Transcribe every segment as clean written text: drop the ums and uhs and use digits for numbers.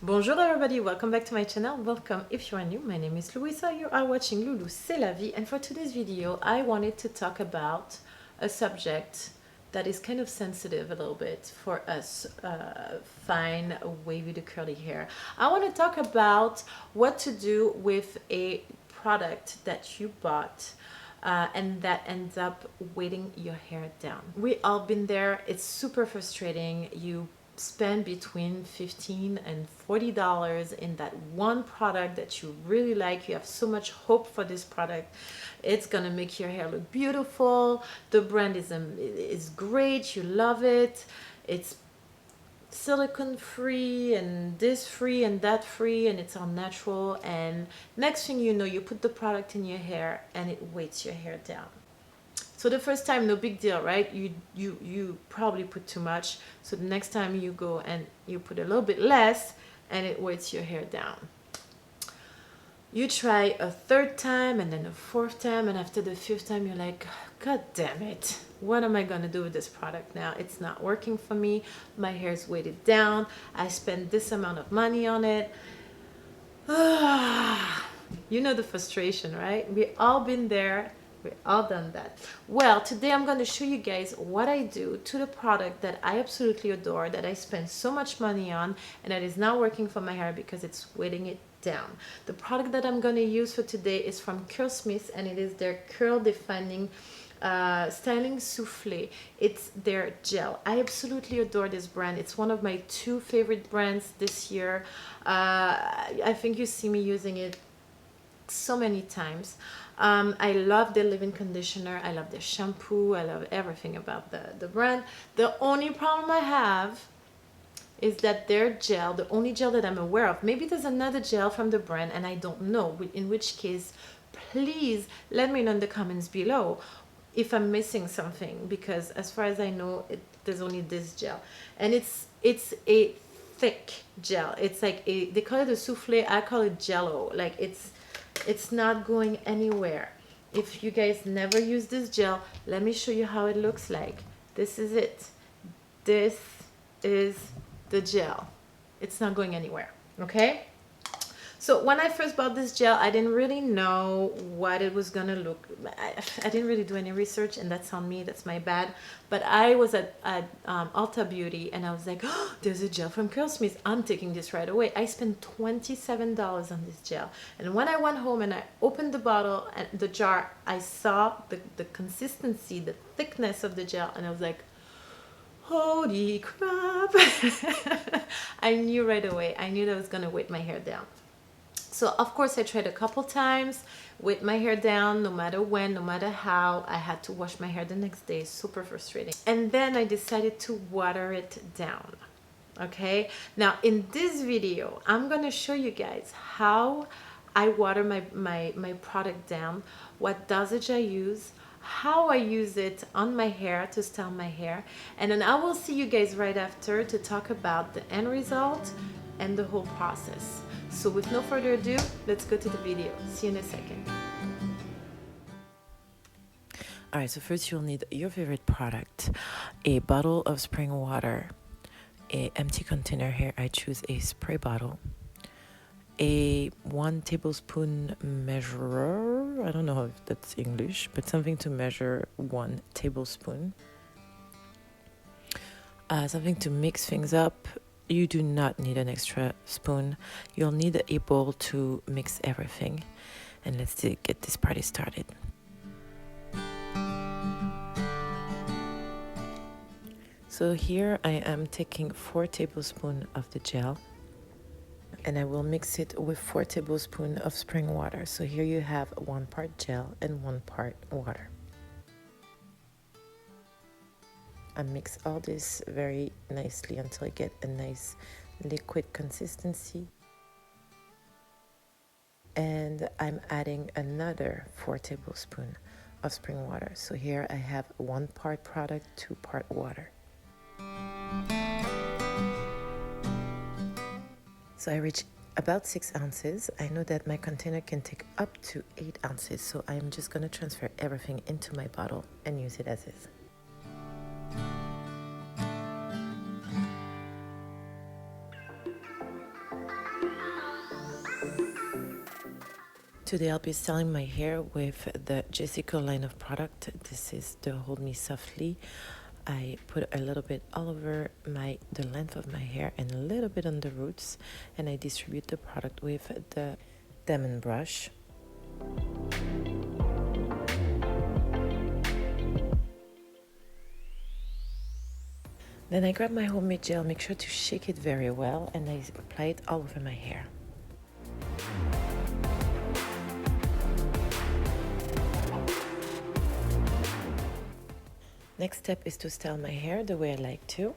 Bonjour everybody, welcome back to my channel. Welcome if you are new. My name is Louisa. You are watching Loulou C'est la vie, and for today's video I wanted to talk about a subject that is kind of sensitive a little bit for us fine wavy to curly hair. I want to talk about what to do with a product that you bought and that ends up weighting your hair down. We all been there. It's super frustrating. You spend between $15 and $40 in that one product that you really like. You have so much hope for this product. It's gonna make your hair look beautiful. The brand is great. You love it. It's silicone free and this free and that free, and it's all natural, and next thing you know, you put the product in your hair and it weights your hair down. So the first time, no big deal, right? You probably put too much, so the next time you go and you put a little bit less and it weights your hair down. You try a third time and then a fourth time, and after the fifth time you're like, God damn it, what am I gonna do with this product now? It's not working for me. My hair's weighted down. I spent this amount of money on it. You know the frustration, right? We all been there. We all done that. Well, today I'm going to show you guys what I do to the product that I absolutely adore, that I spend so much money on, and that is not working for my hair because it's weighting it down. The product that I'm going to use for today is from Curlsmith, and it is their curl defining styling souffle. It's their gel. I absolutely adore this brand. It's one of my two favorite brands this year. I think you see me using it so many times. I love their leave-in conditioner. I love their shampoo. I love everything about the brand. The only problem I have is that their gel, the only gel that I'm aware of, maybe there's another gel from the brand and I don't know, in which case please let me know in the comments below if I'm missing something, because as far as I know, there's only this gel, and it's a thick gel. It's like they call it a souffle, I call it jello. Like it's not going anywhere. If you guys never use this gel, let me show you how it looks like. This is it. This is the gel. It's not going anywhere, okay? So when I first bought this gel, I didn't really know what it was gonna look. I didn't really do any research, and that's on me, that's my bad. But I was at Ulta Beauty, and I was like, oh, there's a gel from Curlsmith. I'm taking this right away. I spent $27 on this gel. And when I went home and I opened the bottle and the jar, I saw the consistency, the thickness of the gel, and I was like, holy crap. I knew right away. I knew that was gonna weight my hair down. So of course I tried a couple times with my hair down, no matter when, no matter how. I had to wash my hair the next day. Super frustrating. And then I decided to water it down. Okay, now in this video I'm gonna show you guys how I water my product down, what dosage I use, how I use it on my hair to style my hair, and then I will see you guys right after to talk about the end result and the whole process. So with no further ado, let's go to the video. See you in a second. Alright, so first you'll need your favorite product, a bottle of spring water, a empty container. Here I choose a spray bottle, a 1 tablespoon measurer. I don't know if that's English, but something to measure 1 tablespoon. Something to mix things up. You do not need an extra spoon. You'll need a bowl to mix everything. And let's get this party started. So here I am taking 4 tablespoons of the gel, and I will mix it with 4 tablespoons of spring water. So here you have 1 part gel and 1 part water. I mix all this very nicely until I get a nice liquid consistency. And I'm adding another 4 tablespoons of spring water. So here I have 1 part product, 2 part water. So I reach about 6 ounces. I know that my container can take up to 8 ounces, so I'm just going to transfer everything into my bottle and use it as is. Today I'll be styling my hair with the Jessica line of product. This is the Hold Me Softly. I put a little bit all over the length of my hair and a little bit on the roots, and I distribute the product with the diamond brush. Then I grab my homemade gel, make sure to shake it very well, and I apply it all over my hair. Next step is to style my hair the way I like to.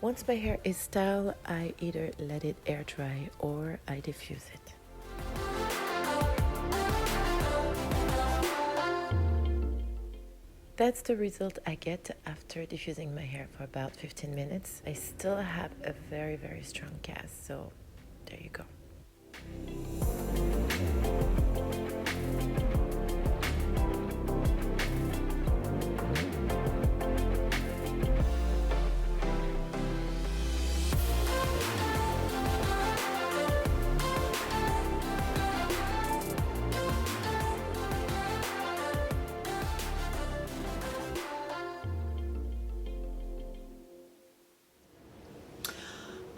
Once my hair is styled, I either let it air dry or I diffuse it. That's the result I get after diffusing my hair for about 15 minutes. I still have a very, very strong cast, so there you go.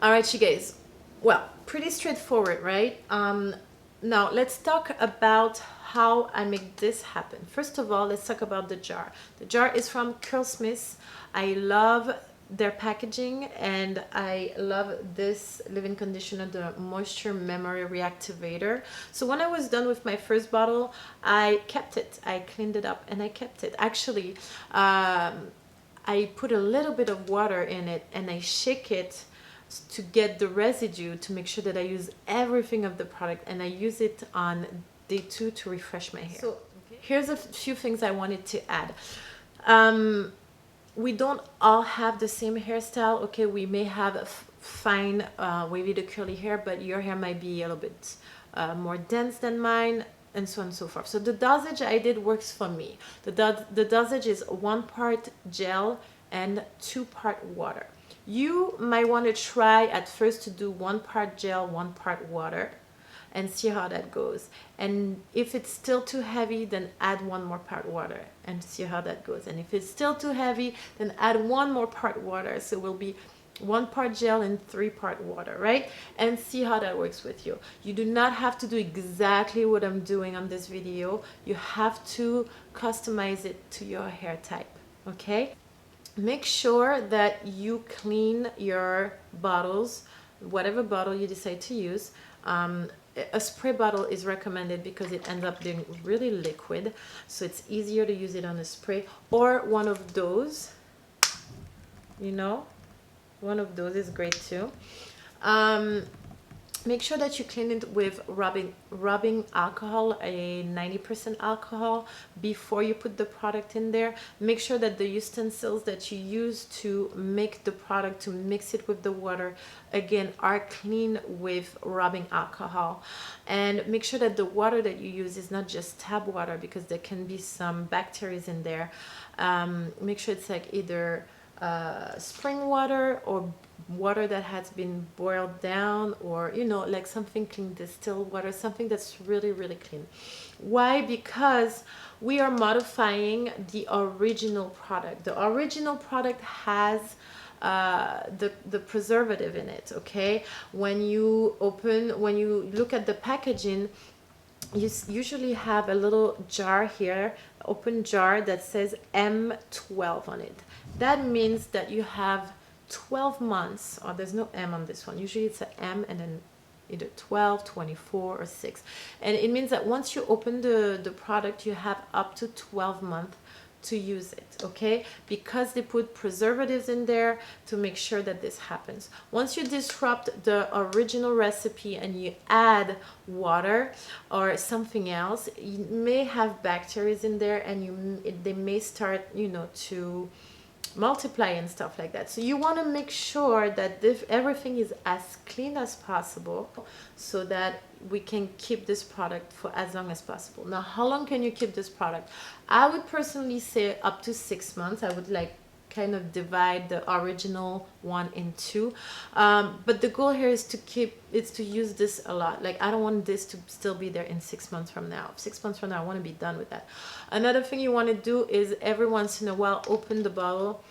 All right, you guys. Well, pretty straightforward, right? Now let's talk about how I make this happen. First of all, let's talk about the jar. The jar is from Curlsmith. I love their packaging, and I love this leave-in conditioner, the Moisture Memory Reactivator. So when I was done with my first bottle, I kept it. I cleaned it up and I kept it. Actually, I put a little bit of water in it and I shake it to get the residue, to make sure that I use everything of the product, and I use it on day 2 to refresh my hair. So here's a few things I wanted to add. We don't all have the same hairstyle. Okay, we may have a fine wavy to curly hair, but your hair might be a little bit more dense than mine, and so on and so forth. So the dosage I did works for me. The dosage is 1 part gel and 2 part water. You might want to try at first to do 1 part gel, 1 part water, and see how that goes. And if it's still too heavy, then add 1 more part water and see how that goes. And if it's still too heavy, then add 1 more part water. So it will be 1 part gel and 3 part water, right? And see how that works with you. You do not have to do exactly what I'm doing on this video. You have to customize it to your hair type, okay? Make sure that you clean your bottles, whatever bottle you decide to use. A spray bottle is recommended because it ends up being really liquid, so it's easier to use it on a spray, or one of those, you know, one of those is great too. Make sure that you clean it with rubbing alcohol, a 90% alcohol, before you put the product in there. Make sure that the utensils that you use to make the product, to mix it with the water, again, are clean with rubbing alcohol. And make sure that the water that you use is not just tap water, because there can be some bacteria in there. Make sure it's like either spring water or water that has been boiled down, or, you know, like something clean, distilled water, something that's really, really clean. Why? Because we are modifying the original product. The original product has the preservative in it, okay? When you look at the packaging, you usually have a little jar here, open jar, that says M12 on it. That means that you have 12 months, or there's no M on this one. Usually it's an M and then either 12, 24, or 6. And it means that once you open the product, you have up to 12 months to use it, okay? Because they put preservatives in there to make sure that this happens. Once you disrupt the original recipe and you add water or something else, you may have bacteria in there, and they may start, you know, to multiply and stuff like that. So you want to make sure that everything is as clean as possible so that we can keep this product for as long as possible. Now, how long can you keep this product? I would personally say up to 6 months. I would like kind of divide the original one in two, but the goal here is to use this a lot. Like, I don't want this to still be there in 6 months from now. 6 months from now, I want to be done with that. Another thing you want to do is every once in a while open the bottle,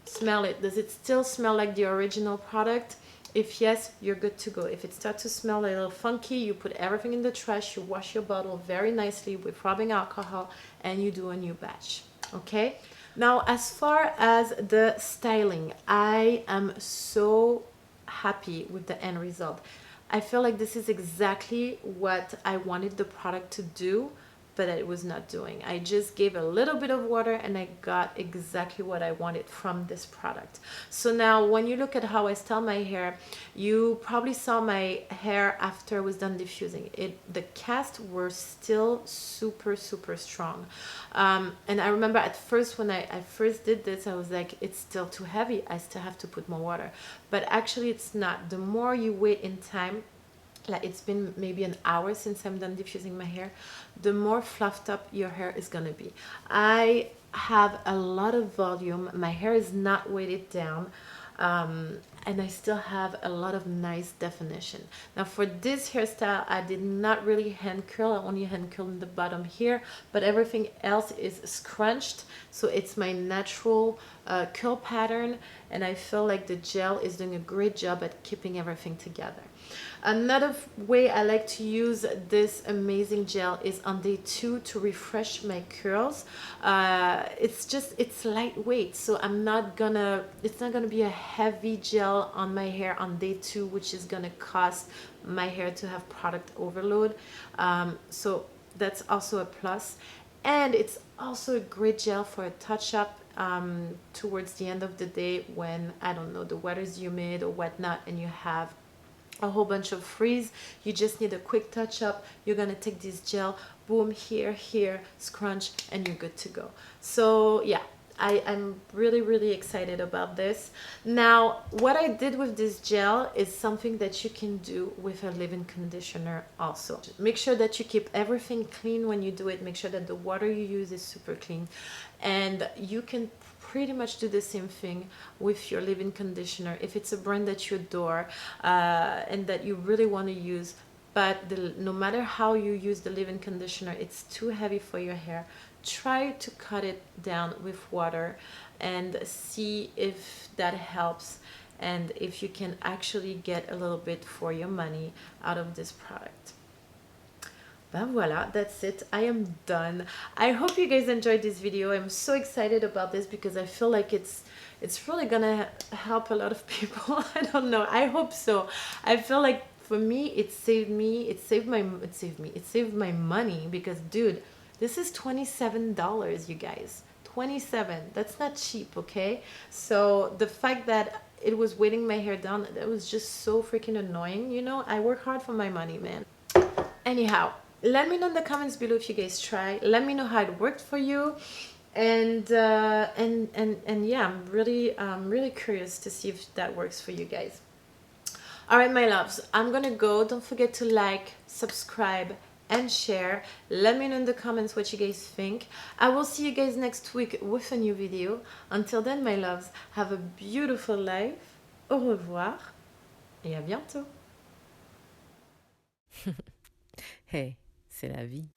smell it. Does it still smell like the original product? If yes, you're good to go. If it starts to smell a little funky, you put everything in the trash, you wash your bottle very nicely with rubbing alcohol, and you do a new batch. Okay? Now, as far as the styling, I am so happy with the end result. I feel like this is exactly what I wanted the product to do, but it was not doing. I just gave a little bit of water and I got exactly what I wanted from this product. So now when you look at how I style my hair, you probably saw my hair after I was done diffusing. The casts were still super, super strong. And I remember at first when I first did this, I was like, it's still too heavy. I still have to put more water. But actually it's not. The more you wait in time, like it's been maybe an hour since I'm done diffusing my hair, the more fluffed up your hair is gonna be. I have a lot of volume. My hair is not weighted down. And I still have a lot of nice definition. Now for this hairstyle, I did not really hand curl. I only hand curled in the bottom here, but everything else is scrunched. So it's my natural curl pattern, and I feel like the gel is doing a great job at keeping everything together. Another way I like to use this amazing gel is on day 2 to refresh my curls. It's lightweight, so it's not gonna be a heavy gel on my hair on day 2, which is gonna cause my hair to have product overload. So that's also a plus. And it's also a great gel for a touch-up towards the end of the day when, I don't know, the weather's humid or whatnot and you have a whole bunch of frizz. You just need a quick touch up. You're gonna take this gel, boom, here, scrunch, and you're good to go. So yeah, I'm really excited about this. Now, what I did with this gel is something that you can do with a leave-in conditioner also. Make sure that you keep everything clean when you do it. Make sure that the water you use is super clean. And you can pretty much do the same thing with your leave-in conditioner if it's a brand that you adore and that you really want to use. But no matter how you use the leave-in conditioner, it's too heavy for your hair. Try to cut it down with water and see if that helps and if you can actually get a little bit for your money out of this product. Ben voila, that's it. I am done. I hope you guys enjoyed this video. I'm so excited about this because I feel like it's really gonna help a lot of people. I don't know. I hope so. I feel like for me, it saved my money because, dude, this is $27, you guys. 27. That's not cheap, okay? So the fact that it was weighting my hair down, that was just so freaking annoying. You know, I work hard for my money, man. Anyhow, let me know in the comments below if you guys try. Let me know how it worked for you. And yeah, I'm really curious to see if that works for you guys. All right, my loves, I'm gonna go. Don't forget to like, subscribe, and share. Let me know in the comments what you guys think. I will see you guys next week with a new video. Until then, my loves, have a beautiful life. Au revoir et à bientôt. Hey, c'est la vie.